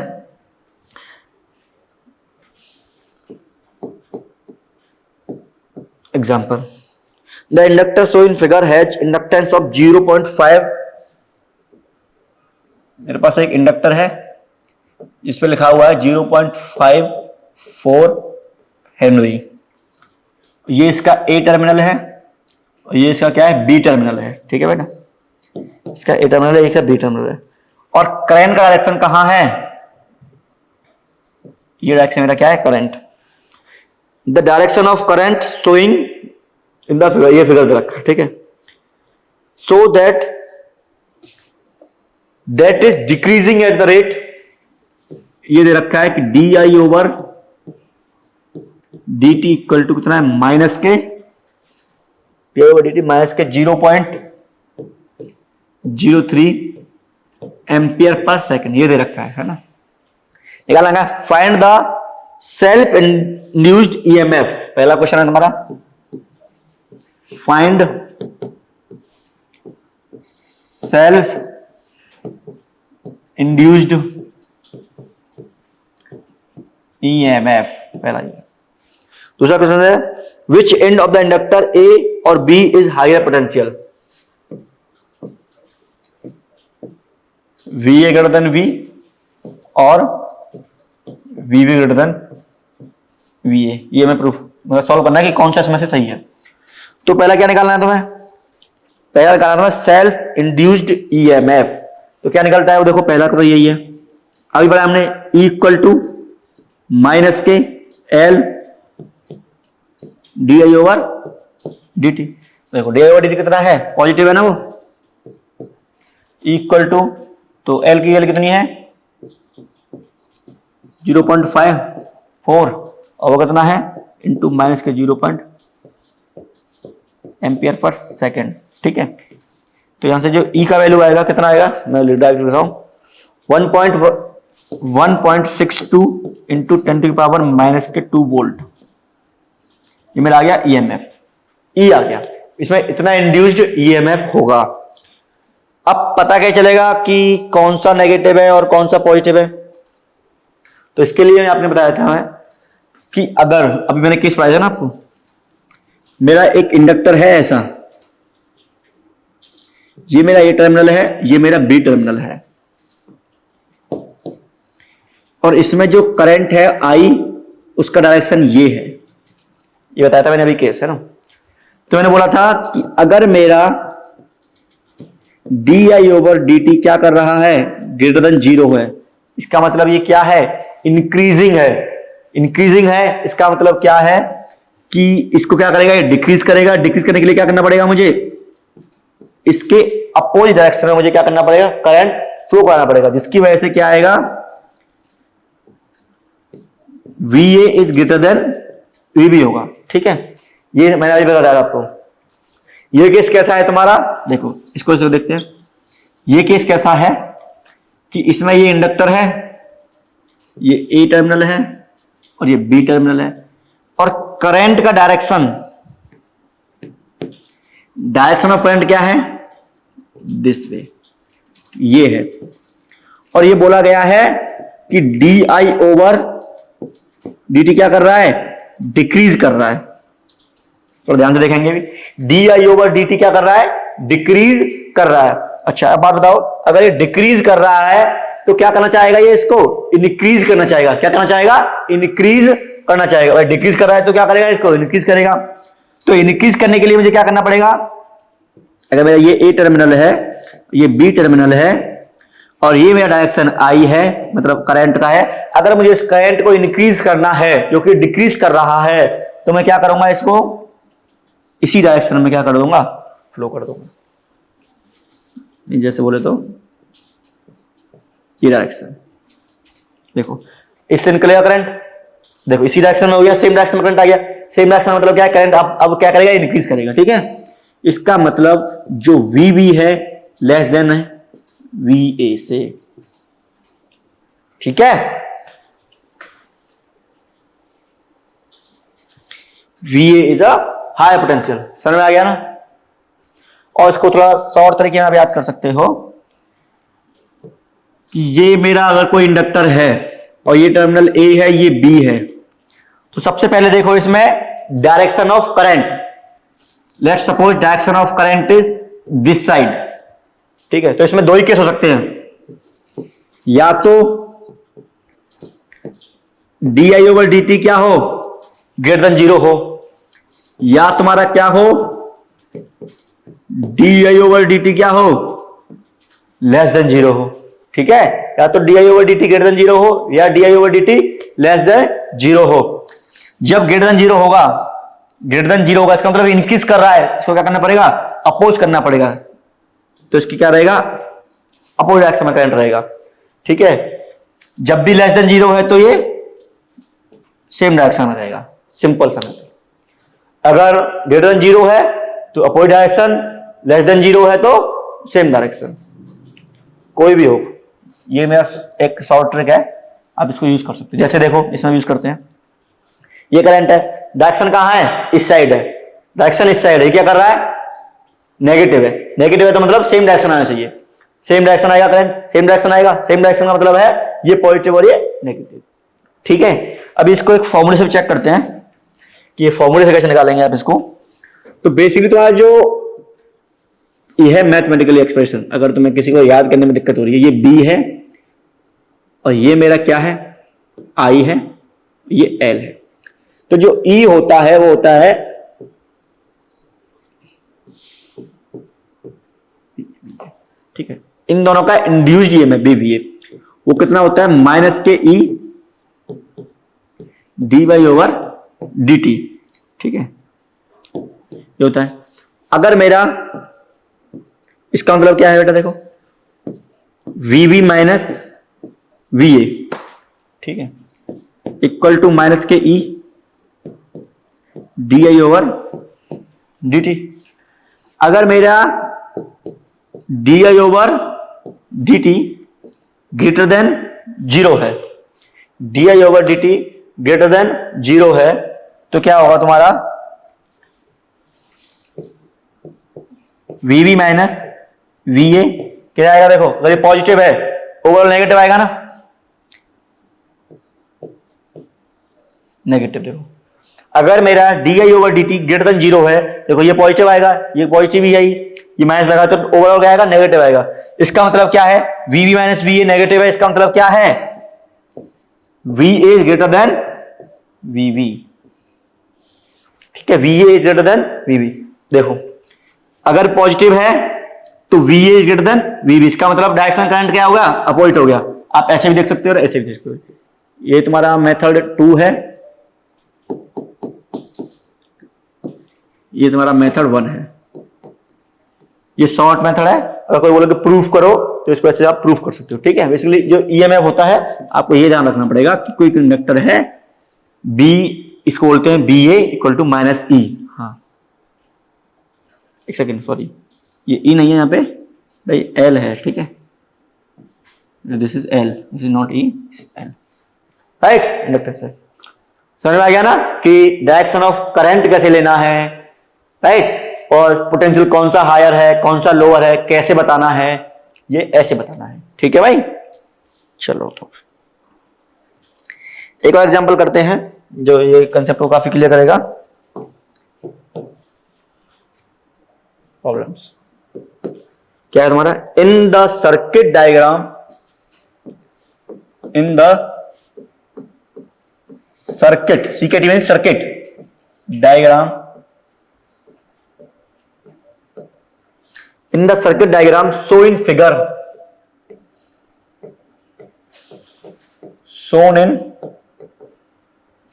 example, the inductor show in figure has inductance of 0.5। मेरे पास एक इंडक्टर है जिस पे लिखा हुआ है 0.54 हेनरी। ये इसका ए टर्मिनल है और ये इसका क्या है, बी टर्मिनल है। ठीक है बेटा, इसका ए टर्मिनल है, इसका बी टर्मिनल है। और करंट का डायरेक्शन कहां है, ये डायरेक्शन मेरा क्या है, current. The direction of current showing in the figure, ये फिगर दे रखा है। ठीक है, so that is decreasing at the rate, ये दे रखा है कि D I over D T equal to कितना है, minus K D over D T minus K 0.03 ampere per second, ये दे रखा है ना। निकालना है, find the self induced EMF. पहला क्वेश्चन है तुम्हारा, फाइंड सेल्फ इंड्यूस्ड ईएमएफ, पहला ये। दूसरा क्वेश्चन है, which end of the inductor A और B is higher potential. V A greater than V और V V greater than V A. ये मैं प्रूफ मतलब सॉल्व करना है कि कौन सा इसमें से सही है। तो पहला क्या निकालना है तुम्हें, पहला निकालना है सेल्फ इंड्यूस्ड ईएमएफ। तो क्या निकलता है वो देखो, पहला तो यही है, अभी बढ़ा हमने E इक्वल टू माइनस के L D I over D T. देखो D I over D T कितना है, पॉजिटिव है ना वो, E इक्वल टू, तो एल की एल कितनी है 0.54 और वो कितना है इंटू माइनस के 0. Ampere per second. ठीक है, तो यहां से जो E का वैल्यू आएगा कितना आएगा, मैं डायरेक्ट लिख रहा हूं 1.62 इंटू 10⁻⁻² वोल्ट। ये मेरा आ गया ईएमएफ, E आ गया, इसमें इतना इंड्यूस्ड ईएमएफ होगा। अब पता क्या चलेगा कि कौन सा नेगेटिव है और कौन सा पॉजिटिव है। तो इसके लिए आपने बताया था कि अगर अभी मैंने केस पढ़ाया था ना आपको, मेरा एक इंडक्टर है ऐसा, ये मेरा ए टर्मिनल है, ये मेरा बी टर्मिनल है, और इसमें जो करंट है आई, उसका डायरेक्शन ये है। ये बताया था मैंने अभी केस है ना। तो मैंने बोला था कि अगर मेरा D I over D T क्या कर रहा है, ग्रेटर देन 0 है, इसका मतलब ये क्या है, इंक्रीजिंग है। इंक्रीजिंग है इसका मतलब क्या है कि इसको क्या करेगा, ये डिक्रीज करेगा। डिक्रीज करने के लिए क्या करना पड़ेगा मुझे, इसके अपोजिट डायरेक्शन में मुझे क्या करना पड़ेगा, करंट फ्लो कराना पड़ेगा, जिसकी वजह से क्या आएगा, VA is greater then VB होगा। ठीक है, ये मैंने अभी बताया आपको। ये केस कैसा है तुम्हारा, देखो इसको देखते हैं। ये केस कैसा है कि इसमें ये इंडक्टर है, ये ए टर्मिनल है और ये बी टर्मिनल है, और करंट का डायरेक्शन ऑफ करंट क्या है, दिस वे, ये है। और ये बोला गया है कि D I over D T क्या कर रहा है, डिक्रीज कर रहा है। और ध्यान से देखेंगे भी, D I over D T क्या कर रहा है, डिक्रीज कर रहा है। अच्छा अब बात बताओ, अगर ये डिक्रीज कर रहा है तो क्या करना चाहेगा, ये इसको इनक्रीज करना चाहेगा। क्या करना चाहेगा, इनक्रीज करना चाहेगा। भाई डिक्रीज कर रहा है तो क्या करेगा, इसको इनक्रीज करेगा। तो इनक्रीज करने के लिए मुझे क्या करना पड़ेगा, अगर मेरा ये ए टर्मिनल है, ये बी टर्मिनल है और ये मेरा डायरेक्शन आई है, मतलब करंट का है। अगर मुझे इस करंट को इंक्रीज करना है जो कि डिक्रीज कर रहा है, तो मैं क्या करूंगा, इसको इसी डायरेक्शन में क्या कर दूंगा, फ्लो कर दूंगा। जैसे बोले तो ये डायरेक्शन, देखो इससे निकलेगा करंट, देखो इसी डायरेक्शन में हो गया, सेम डायरेक्शन में करंट आ गया। सेम डायरेक्शन मतलब क्या है, करंट अब क्या करेगा, इंक्रीज करेगा। ठीक है, इसका मतलब जो VB है लेस देन है VA से। ठीक है, VA is a high potential. समझ में आ गया ना। और इसको थोड़ा शॉर्ट तरीके में आप याद कर सकते हो कि ये मेरा अगर कोई इंडक्टर है और ये टर्मिनल A है, ये B है, तो सबसे पहले देखो इसमें direction of current, let's suppose direction of current is this side, ठीक है। तो इसमें दो ही केस हो सकते हैं, या तो D I over D T क्या हो, ग्रेटर देन जीरो हो, या तुम्हारा क्या हो, D I over D T क्या हो, लेस देन जीरो हो, ठीक है। या तो D I over D T greater than zero हो, या D I over D T less than zero हो। जब ग्रेटर देन जीरो होगा, ग्रेटर देन जीरो होगा, इसका मतलब इंक्रीज कर रहा है, इसको क्या करना पड़ेगा, अपोज करना पड़ेगा। तो इसकी क्या रहेगा, अपोज डायरेक्शन में करंट रहेगा, ठीक है। जब भी लेस देन जीरो है तो ये सेम डायरेक्शन में रहेगा, सिंपल सा मैथड। अगर ग्रेटर देन जीरो है तो oppose direction, less than zero है तो सेम डायरेक्शन, कोई भी हो। ये मेरा एक शॉर्ट ट्रिक है, आप इसको यूज कर सकते हो। जैसे देखो इसमें यूज करते हैं, ये करंट है, डायरेक्शन कहां है, इस साइड है, डायरेक्शन इस साइड है, क्या कर रहा है, नेगेटिव है। नेगेटिव है तो मतलब सेम डायरेक्शन आना चाहिए, सेम डायरेक्शन आएगा करंट, सेम डायरेक्शन आएगा, सेम डायरेक्शन का मतलब है ये पॉजिटिव और ये नेगेटिव, ठीक है। अभी इसको एक फॉर्मूले से चेक करते हैं कि ये फॉर्मूले से कैसे निकालेंगे आप इसको। तो बेसिकली तो आज जो ये है मैथमेटिकली एक्सप्रेशन, अगर तुम्हें किसी को याद करने में दिक्कत हो रही है, ये बी है और ये मेरा क्या है, आई है, ये एल है। तो जो ई होता है वो होता है ठीक है, इन दोनों का इंड्यूस्ड ईएमएफ बी, वो कितना होता है, माइनस के E D Y over D T, ठीक है, ये होता है। अगर मेरा, इसका मतलब क्या है बेटा, देखो V V minus V A, ठीक है, इक्वल टू माइनस के E D I over D T. अगर मेरा D I over D T greater than zero है, D I over D T greater than zero है, तो क्या होगा तुम्हारा, V V minus V A क्या आएगा, देखो अगर ये पॉजिटिव है ओवरऑल नेगेटिव आएगा ना, नेगेटिव। देखो अगर मेरा D I over D T greater than zero है, देखो ये पॉजिटिव आएगा, ये पॉजिटिव ही है, ये माइनस लगा तो ओवरऑल क्या आएगा, नेगेटिव आएगा। इसका मतलब क्या है, V V minus V A negative है, इसका मतलब क्या है, V A is greater than V V, ठीक है, V A is greater than V V. देखो अगर पॉजिटिव है तो V A is greater than V V, इसका मतलब डायरेक्शन करंट क्या होगा, अपोजिट हो गया। आप ऐसे भी देख सकते हो और ऐसे भी देख सकते हो। ये तुम्हारा मेथड 2 है, ये तुम्हारा मेथड 1 है। ये शॉर्ट मेथड है, अगर कोई बोले कि प्रूफ करो तो इसको ऐसे आप प्रूफ कर सकते हो, ठीक है। बेसिकली जो ईएमएफ होता है आपको ये ध्यान रखना पड़ेगा कि कोई कंडक्टर है बी, इसको बोलते हैं B A equal to minus E, हाँ एक सेकेंड सॉरी, ये ई नहीं है यहाँ पे भाई, एल है, ठीक है, this is L, this is not E, L, right. Inductance है, समझ में आ गया ना कि डायरेक्शन ऑफ करंट कैसे लेना है, राइट, और पोटेंशियल कौन सा हायर है कौन सा लोअर है कैसे बताना है, ये ऐसे बताना है, ठीक है भाई। चलो तो एक और एग्जांपल करते हैं जो ये कंसेप्ट को काफी क्लियर करेगा। प्रॉब्लम्स क्या है तुम्हारा, इन the circuit diagram, in the circuit, सीकेटी mean circuit diagram, in the circuit diagram shown in figure, shown in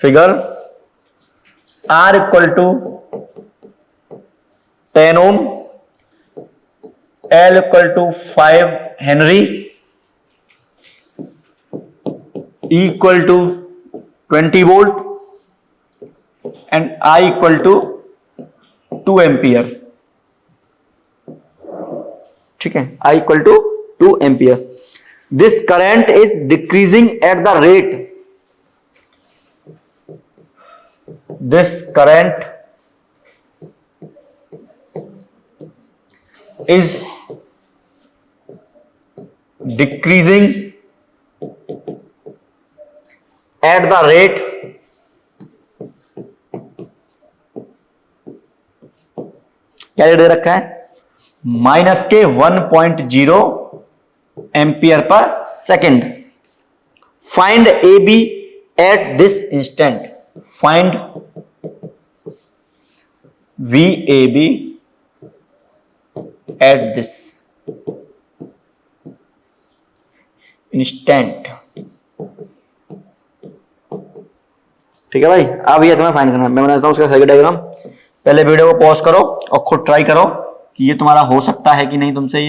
figure, R equal to 10 ohm, L equal to 5 Henry, E equal to 20 volt and I equal to 2 ampere, ठीक है, I equal to 2 ampere. This current is decreasing at the rate, this current is decreasing at the rate क्या rate दे रखा है, minus K 1.0 ampere per second. Find A B at this instant, find V A B at this instant. ठीक है भाई, अब ये तुम्हें फाइंड करना है। मैं बनाता हूं उसका सर्किट डायग्राम। पहले वीडियो को पॉज करो और खुद ट्राई करो कि ये तुम्हारा हो सकता है कि नहीं तुमसे।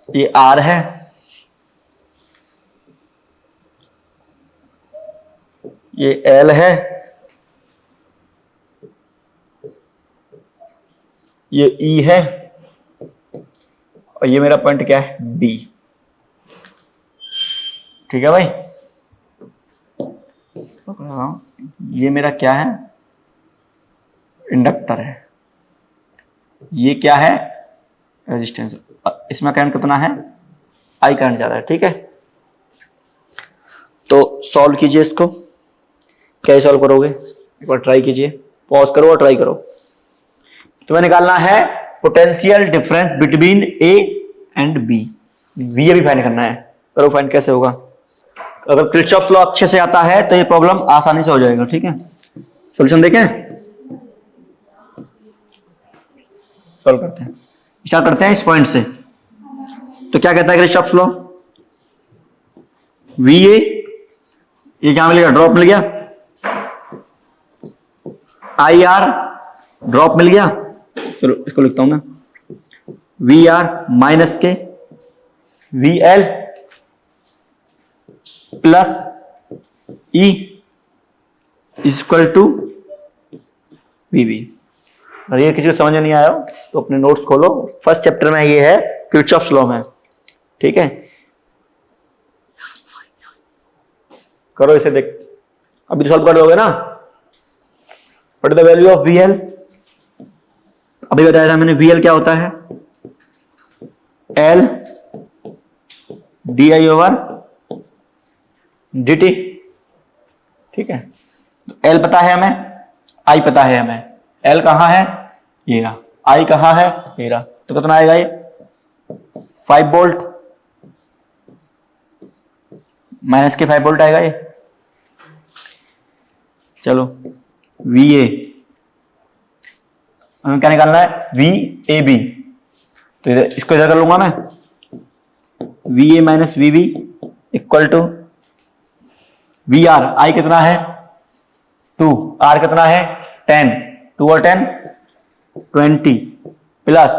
ये आर है, ये एल है, ये ई है, और ये मेरा पॉइंट क्या है, बी। ठीक है भाई, ये मेरा क्या है, इंडक्टर है, ये क्या है, रेजिस्टेंस। इसमें करंट कितना है, आई करंट जा रहा है। ठीक है, तो सॉल्व कीजिए इसको। कैसे सॉल्व करोगे, एक बार ट्राई कीजिए, पॉज करो और ट्राई करो। तुम्हें निकालना है potential difference between A and B, V A भी फाइंड करना है। करो फाइंड, कैसे होगा। अगर किरचॉफ लॉ अच्छे से आता है तो ये प्रॉब्लम आसानी से हो जाएगा। ठीक है, सॉल्यूशन देखें, सॉल्व करते हैं, स्टार्ट करते हैं इस पॉइंट से। तो क्या कहता है किरचॉफ लॉ, वी ए, ये क्या मिलेगा, ड्रॉप मिल गया, आई आर ड्रॉप मिल गया। चलो इसको लिखता हूं मैं, V R minus K V L plus E equal to V B. अगर ये किसी को समझ में नहीं आया हो तो अपने नोट्स खोलो, फर्स्ट चैप्टर में ये है किरचॉफ्स लॉ में। ठीक है, करो इसे, देख अभी तो सॉल्व कर लोगे ना। What is the value of V L, अभी बताया था मैंने, वी एल क्या होता है, L D I over D T. ठीक है, तो एल पता है हमें, आई पता है हमें। एल कहां है, ये रहा, आई कहां है, ये रहा। तो कितना आएगा ये, 5 वोल्ट, माइनस के 5 वोल्ट आएगा ये। चलो वी ए, हमें क्या निकालना है, वी ए बी। तो इसको इधर कर लूंगा मैं, V A minus V B equal to V R, I कितना है 2, आर कितना है 10, 2 और 10 20 प्लस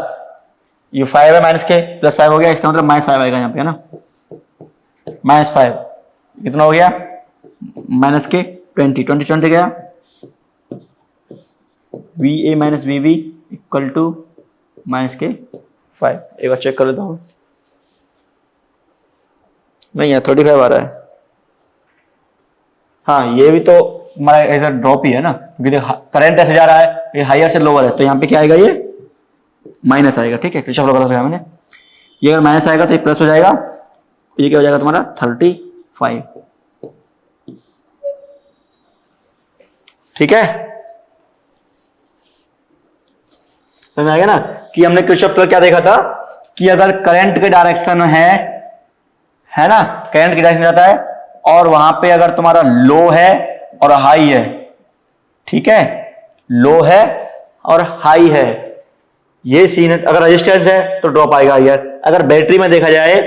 ये 5 है, माइनस के प्लस 5 हो गया, इसका मतलब -5 आएगा यहाँ पे, है ना, -5 कितना हो गया, माइनस के 20 20 गया, V A minus V B equal to minus K 5। एक बार चेक कर लेता हूँ, नहीं है 35 आ रहा है। हाँ, ये भी तो हमारा ऐसा ड्रॉप ही है ना, क्योंकि करंट ऐसे जा रहा है, ये हायर से लोअर है, तो यहाँ पे क्या आएगा, ये माइनस आएगा। ठीक है, किरचॉफ लॉ लगा मैंने, ये अगर माइनस आएगा तो ये प्लस हो जाएगा, ये क्या हो जाएगा तुम्हारा 35। ठीक है, समझ आ गया ना कि हमने किरचॉफ लॉ क्या देखा था कि अगर करंट के डायरेक्शन है ना, करंट की डायरेक्शन जाता है, और वहां पे अगर तुम्हारा लो है और हाई है, ठीक है, लो है और हाई है, ये सीन है। अगर रेजिस्टेंस है तो ड्रॉप आएगा यार। अगर बैटरी में देखा जाए,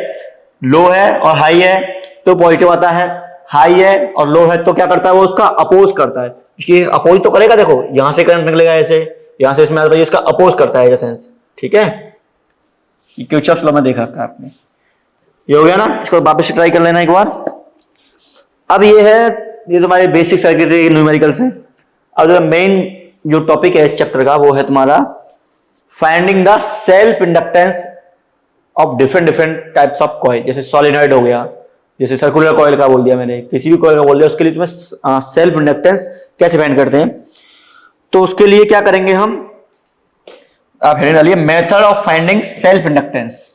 लो है और हाई है तो पॉजिटिव आता है, हाई है और लो है तो क्या करता है, वो उसका अपोज करता है। इसकी अपोज तो करेगा, देखो यहां से करंट निकलेगा ऐसे, यहां से इसमें आता है, इसका अपोज करता है सेंस। ठीक है, किरचॉफ लॉ में देखा था आपने, ये हो गया ना। इसको वापस से ट्राई कर लेना एक बार। अब ये है, ये तुम्हारे बेसिक सर्किटरी न्यूमेरिकल्स हैं। अब जो मेन जो टॉपिक है इस चैप्टर का, वो है तुम्हारा finding the self inductance of different types of coil. जैसे सॉलिनॉइड हो गया, जैसे सर्कुलर कॉइल का बोल दिया मैंने, किसी भी कॉइल का बोल दिया, उसके लिए तुम्हें सेल्फ इंडक्टेंस कैसे फाइंड करते हैं। तो उसके लिए क्या करेंगे हम, आप हेडिंग डालिए, method of finding self inductance.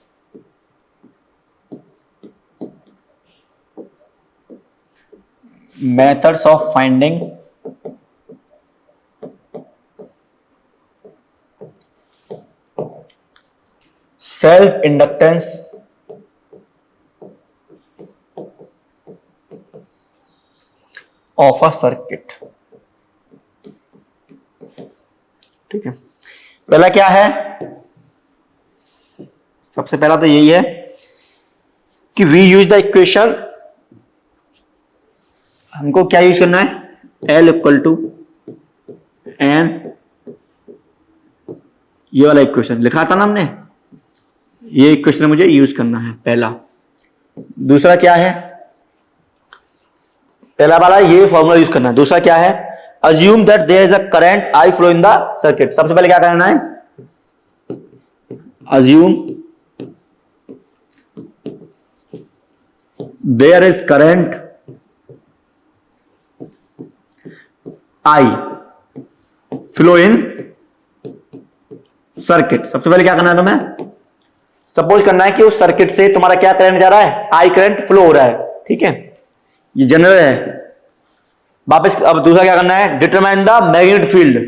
Methods of finding self inductance of a circuit. ठीक है, पहला क्या है, सबसे पहला तो यही है कि वी यूज द इक्वेशन, हमको क्या यूज करना है, L इक्वल टू एन, ये वाला इक्वेशन लिखा था ना हमने, ये इक्वेशन मुझे यूज करना है पहला। दूसरा क्या है, पहला वाला ये फॉर्मूला यूज करना है। दूसरा क्या है, assume that there is a current I flow in the circuit. सबसे पहले क्या करना है, assume there is current I flow in circuit. सबसे पहले क्या करना है तुम्हें, सपोज करना है कि उस सर्किट से तुम्हारा क्या करंट जा रहा है, आई करंट फ्लो हो रहा है। ठीक है, ये जनरल है। वापस अब दूसरा क्या करना है, determine the magnetic field,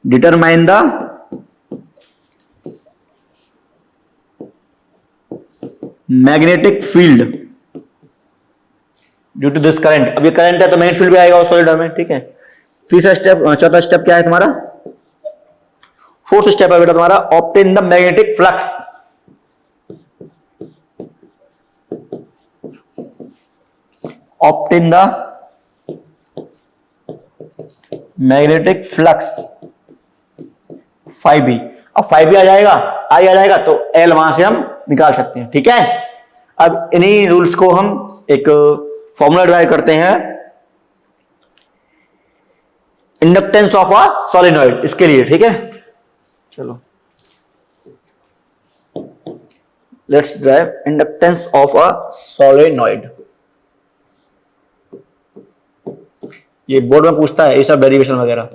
determine the magnetic field due to this current. अब ये करंट है तो मैग्नेटिक फील्ड भी आएगा उस सॉलिड में। ठीक है, तीसरा स्टेप, चौथा स्टेप क्या है तुम्हारा, फोर्थ स्टेप है बेटा तुम्हारा, obtain the magnetic flux. Obtain the magnetic flux phi B. अब फाई बी आ जाएगा, आई आ जाएगा तो एल वहां से हम निकाल सकते हैं। ठीक है, अब इन्हीं रूल्स को हम एक फॉर्मूला ड्राइव करते हैं, इंडक्टेंस ऑफ अ सोलेनॉइड, इसके लिए। ठीक है, चलो let's drive inductance of a solenoid. ये बोर्ड में पूछता है ये सब डेरिवेशन वगैरह।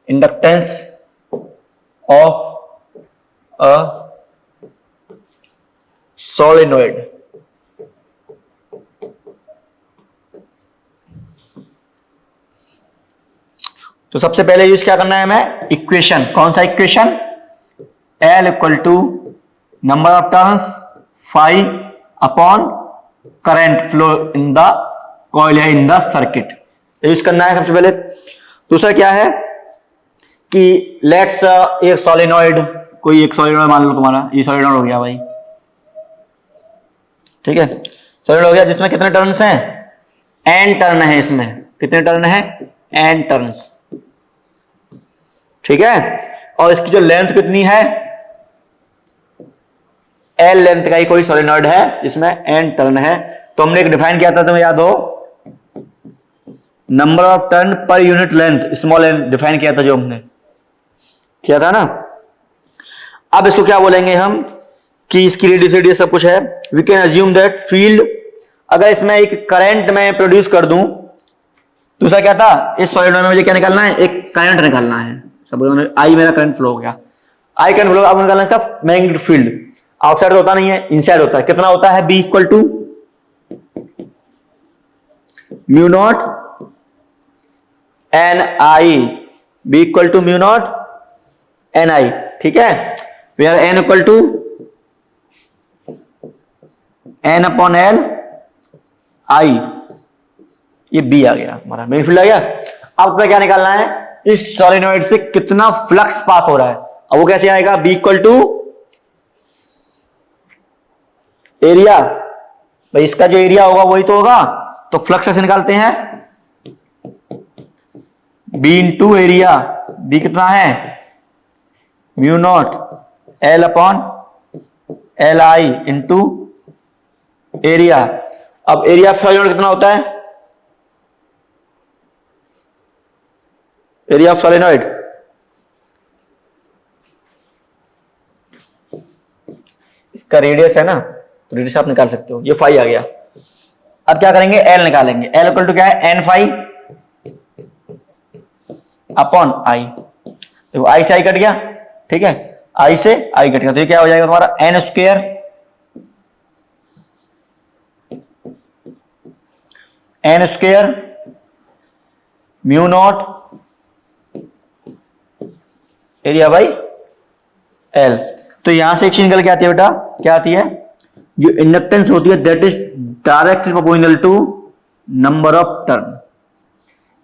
इंडक्टेंस ऑफ अ सोलेनॉइड, तो सबसे पहले यूज क्या करना है हमें, इक्वेशन। कौन सा equation, L equal to number of turns phi upon current flow in the coil या इन द सर्किट, यूज करना है सबसे पहले। दूसरा क्या है कि लेट्स एक सोलेनॉइड, कोई एक सोलेनॉइड मान लो तुम्हारा, ये सोलेनॉइड हो गया भाई। ठीक है, सोलेनॉइड हो गया जिसमें कितने टर्न्स हैं, n टर्न है। इसमें कितने टर्न है, n टर्न्स। ठीक है, और इसकी जो लेंथ कितनी है, L लेंथ का ही कोई सोलेनॉइड है जिसमें n टर्न है। तो हमने एक डिफाइन किया था, तुम्हें याद हो, number of turn per unit length, small n define किया था, जो हमने किया था ना। अब इसको क्या बोलेंगे हम कि इसकी रेडियस सब कुछ है। We can assume that field, अगर इसमें एक करंट में प्रोड्यूस कर दूं, दूसरा क्या था, इस सॉलिनॉइड में मुझे क्या निकालना है, एक करंट निकालना है। सब आई मेरा करंट फ्लो हो गया, आई करंट फ्लो। अब निकालना है इसका मैग्नेटिक फील्ड। आउटसाइड होता नहीं है, इनसाइड होता है। कितना होता है, B equal to mu not N I, B equal to mu not N I. ठीक है, where N equal to N upon L I, ये बी आ गया हमारा, मैग्नेटिक फील्ड आ गया। अब तुम्हें क्या निकालना है, इस सोलेनॉइड से कितना फ्लक्स पास हो रहा है। अब वो कैसे आएगा, बी इक्वल टू एरिया, भाई इसका जो एरिया होगा वही तो होगा, तो फ्लक्स कैसे निकालते हैं, बी इंटू एरिया। बी कितना है, mu naught L upon L आई इंटू एरिया। अब एरिया ऑफ सोलेनॉइड कितना होता है, एरिया ऑफ सोलेनॉइड इसका रेडियस है ना, तो रेडियस आप निकाल सकते हो, ये फाई आ गया। अब क्या करेंगे, एल निकालेंगे। एल इक्वल टू क्या है, एन फाई अपॉन आई। देखो आई से आई कट गया, ठीक है, आई से आई कट गया, तो ये क्या हो जाएगा तुम्हारा, N square N square mu naught area by L. तो यहां से एक चीज निकल के आती है बेटा, क्या आती है, जो इंडक्टेंस होती है that is directly proportional to number of turn.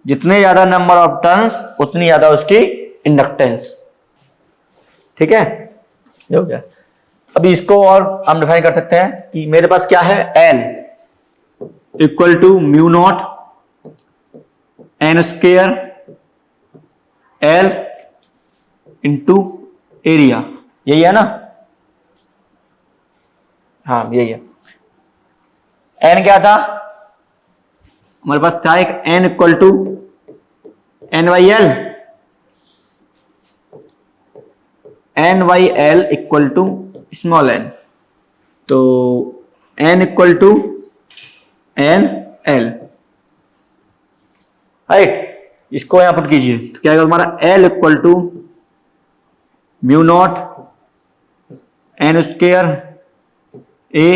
जितने ज्यादा नंबर ऑफ टर्न्स उतनी ज्यादा उसकी इंडक्टेंस। ठीक है, ये हो गया। अभी इसको और हम डिफाइन कर सकते हैं कि मेरे पास क्या है, L equal to mu not N square L into area, यही है ना? हाँ यही है। एन क्या था हमारे पास, था एक N equal to N by L, N by L equal to small N. तो N equal to N L, right. इसको यहां पुट कीजिए तो क्या आएगा हमारा, L equal to mu not N square A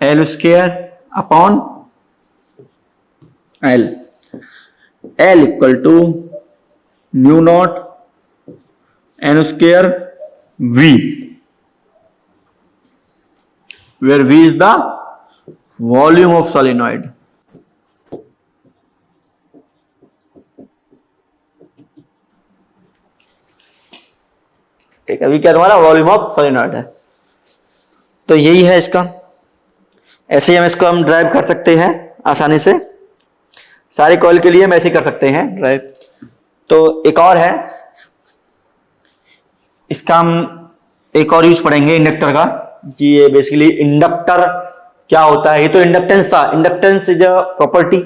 L square upon L, L equal to mu not N square V, where V is the volume of solenoid. ठीक है, V क्या तुम्हारा वॉल्यूम ऑफ सोलिनॉइड है। तो यही है इसका, ऐसे ही हम इसको हम ड्राइव कर सकते हैं आसानी से, सारे कॉइल के लिए हम ऐसे ही कर सकते हैं ड्राइव। तो एक और है, इसका हम एक और यूज पढ़ेंगे इंडक्टर का, कि ये बेसिकली इंडक्टर क्या होता है। ये तो इंडक्टेंस था, इंडक्टेंस इज अ प्रॉपर्टी,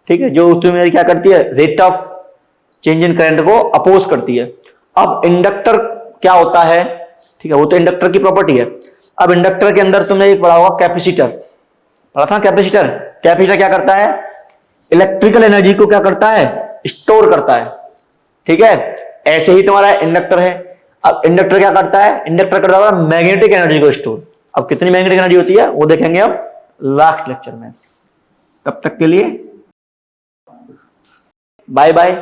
ठीक है, जो तुम्हें क्या करती है, rate of change in current को अपोज करती है। अब इंडक्टर क्या होता है, ठीक है, वो तो इंडक्टर की प्रॉपर्टी है। अब इंडक्टर के अंदर तुमने एक पढ़ा होगा कैपेसिटर, पढ़ा था कैपेसिटर। कैपेसिटर क्या करता है, इलेक्ट्रिकल एनर्जी को क्या करता है, स्टोर करता है, ठीक है। ऐसे ही तुम्हारा इंडक्टर है। अब इंडक्टर क्या करता है, इंडक्टर करता है मैग्नेटिक एनर्जी को स्टोर। अब कितनी मैग्नेटिक एनर्जी होती है वो देखेंगे अब लास्ट लेक्चर में। तब तक के लिए बाय बाय।